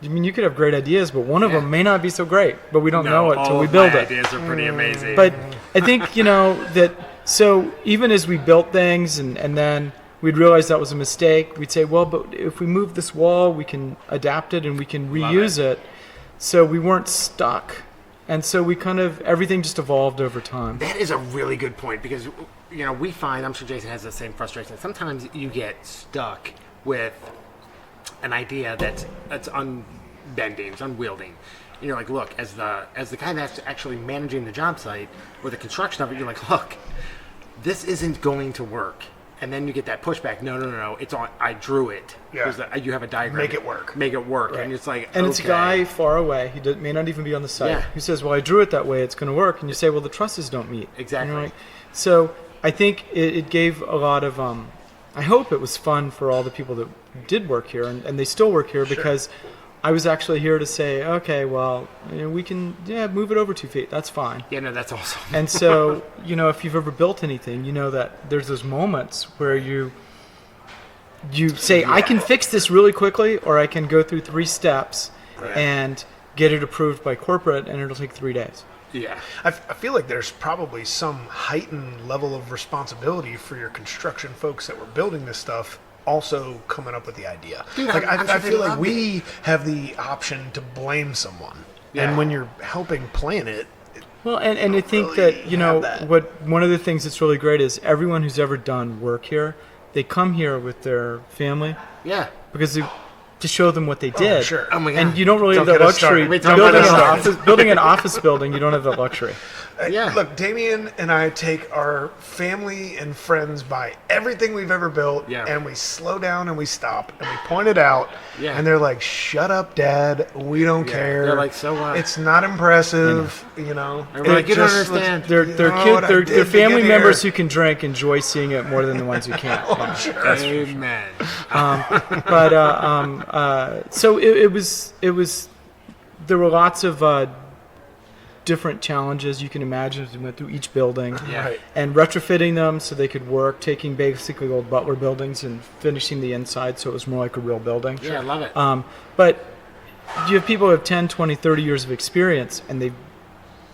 I mean, you could have great ideas, but one of Yeah. them may not be so great. But we don't no, know it all until we of build my it. ideas are pretty amazing. But I think, that so even as we built things and then we'd realize that was a mistake, we'd say, well, but if we move this wall, we can adapt it and we can reuse it. So we weren't stuck. And so we everything just evolved over time. that is a really good point because, we find, I'm sure Jason has the same frustration. Sometimes you get stuck with an idea that's unbending, it's unwielding. And you're like, look, as the guy that's actually managing the job site or the construction of it, you're like, look, this isn't going to work. And then you get that pushback. No. It's on. I drew it. Yeah. You have a diagram. Make it work. Make it work. And it's like, And it's a guy far away. He may not even be on the site. Yeah. Who says, well, I drew it that way. It's going to work. And you say, well, the trusses don't meet. Exactly. And you're like- so I think it gave a lot of, I hope it was fun for all the people that did work here. And they still work here because I was actually here to say, okay, well, we can move it over 2 feet. That's fine. Yeah, no, that's awesome. And so, if you've ever built anything, you know that there's those moments where you say, I can fix this really quickly, or I can go through 3 steps and get it approved by corporate, and it'll take 3 days. Yeah. I feel like there's probably some heightened level of responsibility for your construction folks that were building this stuff also coming up with the idea. Dude, like I'm sure I they feel like love we have the option to blame someone. Yeah. And when you're helping plan it, Well, and I think really that, have that. one of the things that's really great is everyone who's ever done work here, they come here with their family Yeah. because to show them what they did. sure. Oh my God. And you don't really Don't have that get us started. luxury. Wait, don't get us started. Building an office building, you don't have that luxury. Yeah. Look, Damien and I take our family and friends by everything we've ever built, Yeah. and we slow down and we stop and we point it out, Yeah. and they're like, "Shut up, Dad. We don't care." They're like, "So what?" It's not impressive, They're like, It "You don't just looks- understand." They're You know what I their did to family get members here? who can drink enjoy seeing it more than the ones who can't. Amen. So it was there were lots of different challenges you can imagine as we went through each building. Yeah. Right. And retrofitting them so they could work, taking basically old Butler buildings and finishing the inside so it was more like a real building. Yeah, I love it. But you have people who have 10, 20, 30 years of experience and they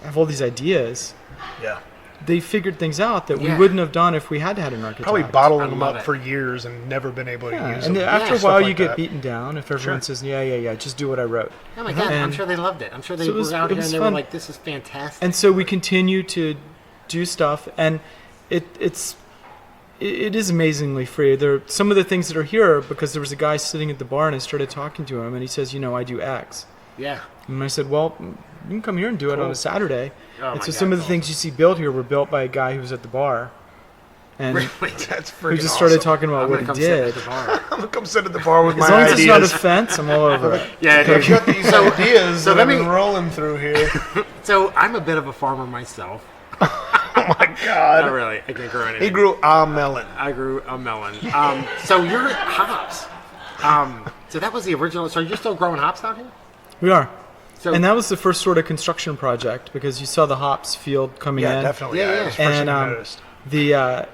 have all these ideas. Yeah. They figured things out that we Yeah. wouldn't have done if we had had an architect. Probably bottling I them love up it. for years and never been able to Yeah, use and them. after a Stuff while like you get that. beaten down if everyone Sure. says, yeah, just do what I wrote. Oh my God, I'm and- sure they loved it. I'm sure they So it was- were out it here was and they were fun. like, "This is fantastic." And so we continue to do stuff, and it is amazingly free. There some of the things that are here because there was a guy sitting at the bar and I started talking to him and he says, I do X. Yeah. And I said, well, you can come here and do it on a Saturday. Oh and my so God, some of the that's things you see built here were built by a guy who was at the bar. And Really? That's who freaking just started awesome. talking about I'm what gonna he come sit did. at the bar. I'm gonna come sit at the bar with As my long as it's not a ideas. fence, I'm all over it. Yeah, I've got these ideas so that let I've me- been rolling through here. So I'm a bit of a farmer myself. Oh my God. Not really. I can't grow anything. He grew a melon. I grew a melon. So you're hops. So that was the original. So you're still growing hops out here? We are. So And that was the first sort of construction project because you saw the hops field coming Yeah, in. definitely. Yeah, Yeah, yeah. It was first thing And I noticed.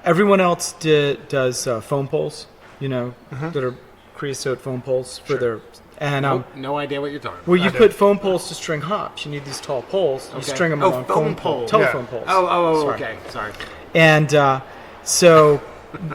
everyone else does foam poles, that are creosote foam poles for their. And no idea what you're talking about. well, you put foam poles to string hops. You need these tall poles. You Okay. string them Oh, along foam pole, poles. telephone Yeah. poles. Oh, Sorry. okay. Sorry. And so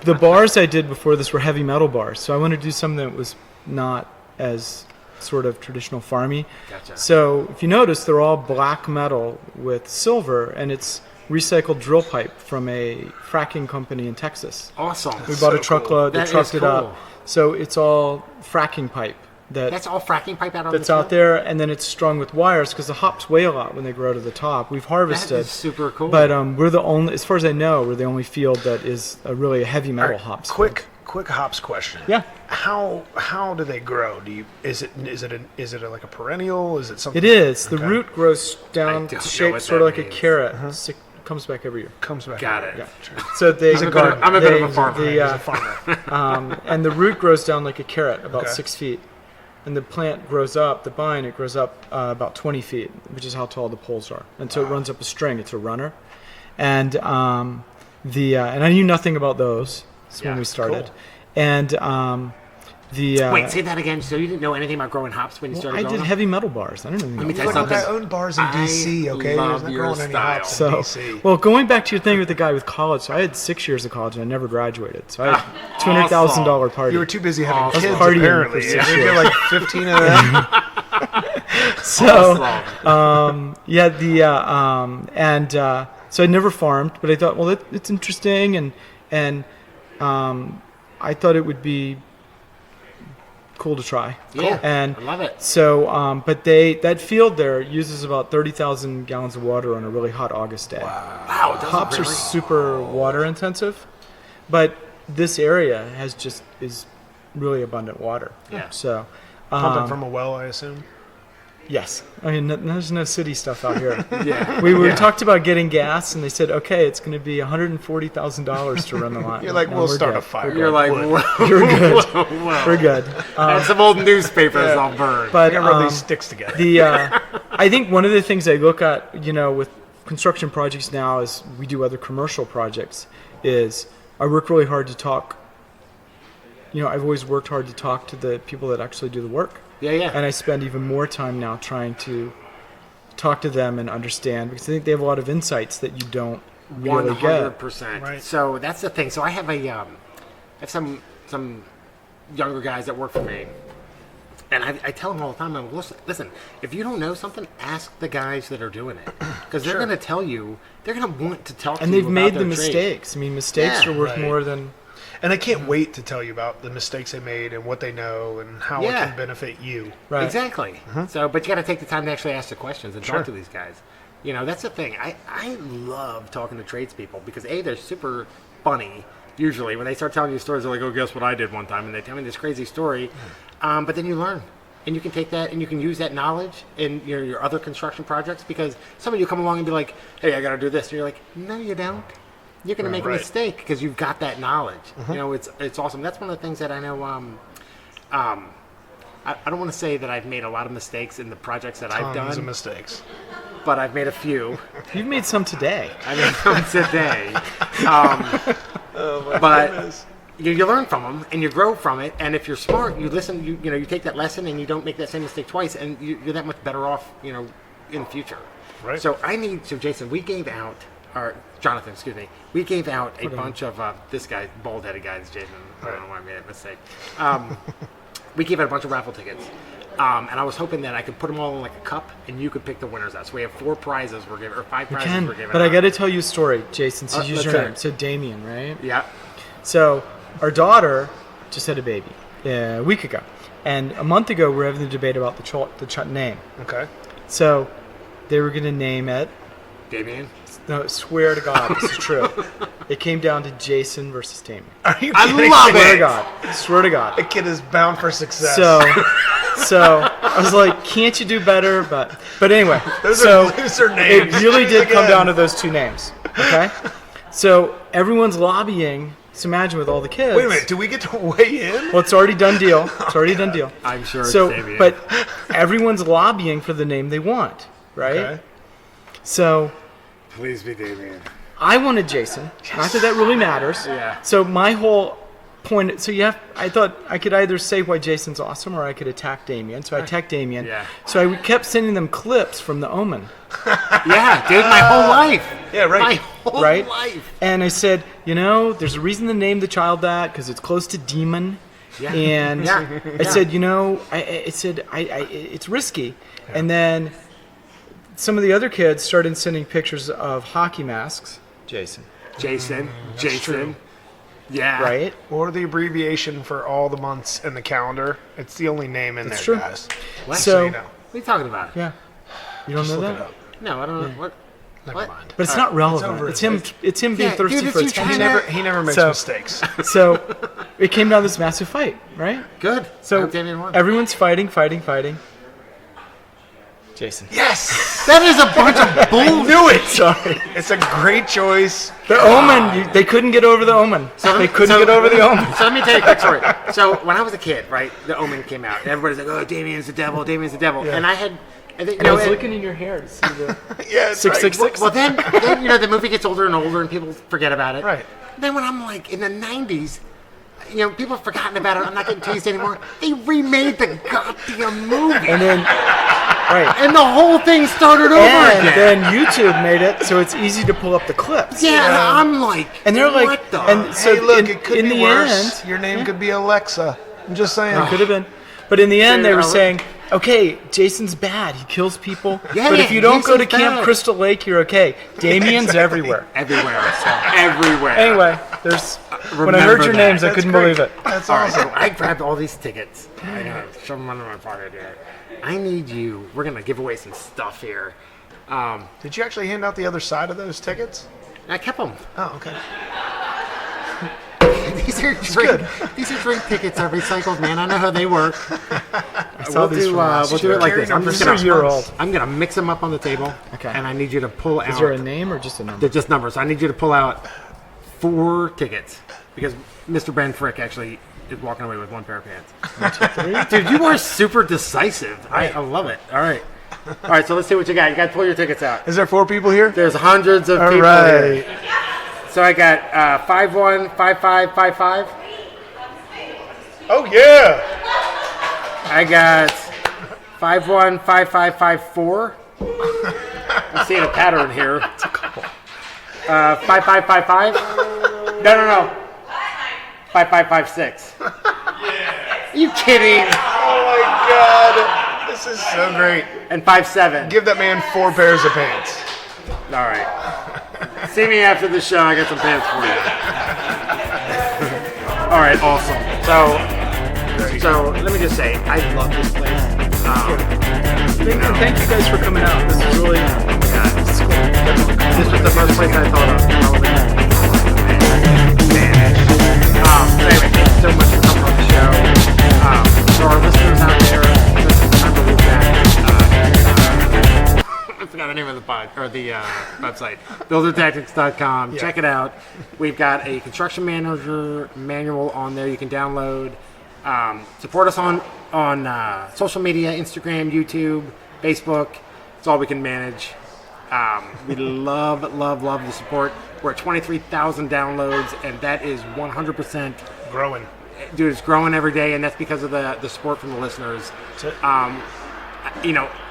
the bars I did before this were heavy metal bars. So I wanted to do something that was not as sort of traditional farmy. Gotcha. So if you notice, they're all black metal with silver, and it's recycled drill pipe from a fracking company in Texas. Awesome. We bought a so truckload. cool. They That trucked is it up. cool. So it's all fracking pipe That's all fracking pipe out on that's the out there, and then it's strung with wires because the hops weigh a lot when they grow to the top. We've That harvested, is super cool. but we're the only, as far as I know, we're the only field that is a really heavy metal hops. Quick hops question. Yeah. How do they grow? Is it like a perennial? Is it something? It is. The Okay. root grows I down, don't know shaped what sort that of like a means. carrot. Comes back every year. Comes back. Got it. Yeah. So they, He's a gardener. I'm a bit of they- a farmer. He's the, a farmer. and the root grows down like a carrot, about Okay. 6 feet. And the plant grows up, the vine, it grows up about 20 feet, which is how tall the poles are. And so it runs up a string. It's a runner. And and I knew nothing about those when Yeah, we started. cool. And Wait, say that again. So you didn't know anything about growing hops when you started I growing did them? heavy metal bars. I don't know. Let me tell you Look, something. I own bars in DC. Okay, love there's not your growing any style. hops So, in DC. well, going back to your thing with the guy with college, so I had 6 years of college and I never graduated. So I had $200,000 party. You were too busy having Awesome. kids, Partying apparently. for Yeah, 6 you years. get like 15 of them. So, Awesome. yeah, so I never farmed, but I thought, well, it's interesting, and I thought it would be cool to try. Yeah, And I love it. so, but that field there uses about 30,000 gallons of water on a really hot August day. Wow, does it Hops are really? super water intensive, but this area is really abundant water. Yeah. So, Pumping from a well, I assume. yes, I mean there's no city stuff out here. Yeah. We talked about getting gas, and they said, okay, it's going to be $140,000 to run the line. You're like, No, we'll we're start good. a fire. You're like, Wood. whoa, You're good. whoa. We're good. And some old newspapers I'll burn. But I gotta rub these sticks together. I think one of the things I look at, with construction projects now, as we do other commercial projects, is I work really hard to talk. I've always worked hard to talk to the people that actually do the work. yeah. And I spend even more time now trying to talk to them and understand, because I think they have a lot of insights that you don't really get. 100%. Right. So that's the thing. So I have some younger guys that work for me, and I tell them all the time, I'm like, listen, if you don't know something, ask the guys that are doing it, because they're going to tell you. They're going to want to tell And you they've about made their the trade. mistakes. I mean, mistakes Yeah, are worth right. more than. And I can't wait to tell you about the mistakes they made and what they know and how Yeah. it can benefit you. Right. Exactly. So, but you got to take the time to actually ask the questions and Sure. talk to these guys. That's the thing. I love talking to tradespeople because they're super funny. Usually, when they start telling you stories, they're like, "Oh, guess what I did one time," and they tell me this crazy story. But then you learn, and you can take that and you can use that knowledge in your other construction projects. Because some of you come along and be like, "Hey, I got to do this," and you're like, "No, you don't. You're going to make a Right. mistake because you've got that knowledge." It's awesome. That's one of the things that I know. I don't want to say that I've made a lot of mistakes in the projects that I've Tons of done, mistakes. but I've made a few. You've made some today. I made some today. But you learn from them and you grow from it. And if you're smart, you listen. You take that lesson and you don't make that same mistake twice, and you're that much better off. In the future. Right. So Jason, we gave out, or Jonathan, excuse me, we gave out a bunch of this guy, bald-headed guy, is Jason. I don't know why I made that mistake. We gave out a bunch of raffle tickets. And I was hoping that I could put them all in like a cup, and you could pick the winners out. So we have 4 prizes we're giving, or 5 prizes we're giving. But I out. got to tell you a story, Jason. Since you use let's your hear name, it. so Damien, right? Yeah. So our daughter just had a baby a week ago, and a month ago we were having the debate about the name. Okay. So they were going to name it. Damien. No, swear to God, this is true. It came down to Jason versus Damien. Are you I kidding love me? Swear to it. God. Swear to God. The kid is bound for success. So I was like, can't you do better? But anyway, Those so are loser names. it really did come Again. down to those 2 names. Okay, so everyone's lobbying. So imagine with all the kids. Wait a minute. Do we get to weigh in? Well, it's already done deal. It's already done deal. I'm sure So, it's Damien. but everyone's lobbying for the name they want, right? Okay. So Please be Damien. I wanted Jason. Not that that really matters. Yeah. So my whole point it. So I thought I could either say why Jason's awesome or I could attack Damien. So I attacked Damien. Yeah. So I kept sending them clips from The Omen. Yeah, dude, my whole life. Yeah, right. My whole Right? life. And I said, there's a reason to name the child that because it's close to demon. Yeah. And Yeah. I said, it's risky. And then some of the other kids started sending pictures of hockey masks. Jason. Jason. true. Yeah. Right? Or the abbreviation for all the months in the calendar. It's the only name in That's there, true. guys. What? So- You know. What are you talking about? Yeah. You don't know Look it that? up. No, I don't know. What? Never What? mind. But it's not relevant. over. It's him. It's him being Yeah, thirsty dude, for it's you attention. trying He never makes So- mistakes. So it came down to this massive fight, right? Good. I So hope Damien won. everyone's fighting. Jason. Yes! That is a bunch of bull. Knew it! Sorry. It's a great choice. The Omen. They couldn't get over the Omen. They couldn't get over the Omen. So let me tell you a quick story. So when I was a kid, right, The Omen came out. And everybody's like, "Oh, Damien's the devil. Damien's the devil." Yeah. And I think, And I was looking in your hair to see the Yeah, it's 666. well, then the movie gets older and older, and people forget about it. Right. Then when I'm like in the '90s, people have forgotten about it. I'm not getting teased anymore. They remade the goddamn movie, And then, right. and the whole thing started over And again. then YouTube made it so it's easy to pull up the clips. Yeah, and I'm like, And they're like, what the? and so Hey, look, in, it could in be the worse. end, Your name could be Alexa. I'm just saying. it could have been. But in the end, they were Dude, saying, okay, Jason's bad. He kills people. Yeah, but if you don't go to Jason's Camp bad. Crystal Lake, you're okay. Damien's everywhere. everywhere, everywhere. Anyway, when I heard Remember your that. names, I That's couldn't great. believe it. That's All right, awesome. so I grabbed all these tickets. I gotta shove them under my pocket here. I need you. We're gonna give away some stuff here. Did you actually hand out the other side of those tickets? I kept them. Oh, okay. These are drink tickets are recycled, man. I know how they work. saw these from last We'll do year. it like this. I'm just These are gonna year-old. I'm gonna mix them up on the table. Okay. And I need you to pull out. Is there a name or just a number? They're just numbers. I need you to pull out 4 tickets because Mr. Ben Frick actually is walking away with 1 pair of pants. Dude, you are super decisive. I love it. All right. All right, so let's see what you got. You got to pull your tickets out. Is there 4 people here? There's hundreds of All people right. here. So I got 5-1, 5-5, 5-5. Oh, yeah. I got 5-1, 5-5, 5-4. I'm seeing a pattern here. 5-5, 5-5. No. 5-5, 5-6. Are you kidding? Oh, my God. This is so great. And 5-7. Give that man 4 pairs of pants. All right. See me after the show. I got some pants for you. All right, awesome. So let me just say, I love this place. Thank you guys for coming out. This is really This was the first place I thought of. Vanish. Anyway, thank you so much for coming on the show. For our listeners out there, remember we've got I forgot the name of the website. BuilderTactics.com. Check it out. We've got a construction manager manual on there you can download. Support us on social media, Instagram, YouTube, Facebook. It's all we can manage. We love the support. We're at 23,000 downloads, and that is 100%. Growing. Dude, it's growing every day, and that's because of the support from the listeners.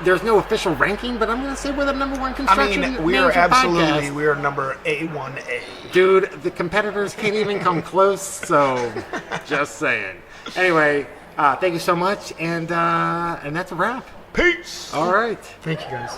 There's no official ranking, but I'm going to say we're the number 1 I construction mean, we are management absolutely, podcast. we are number A1A. Dude, the competitors can't even come close, so just saying. Anyway, thank you so much, and that's a wrap. Peace. All right. Thank you guys.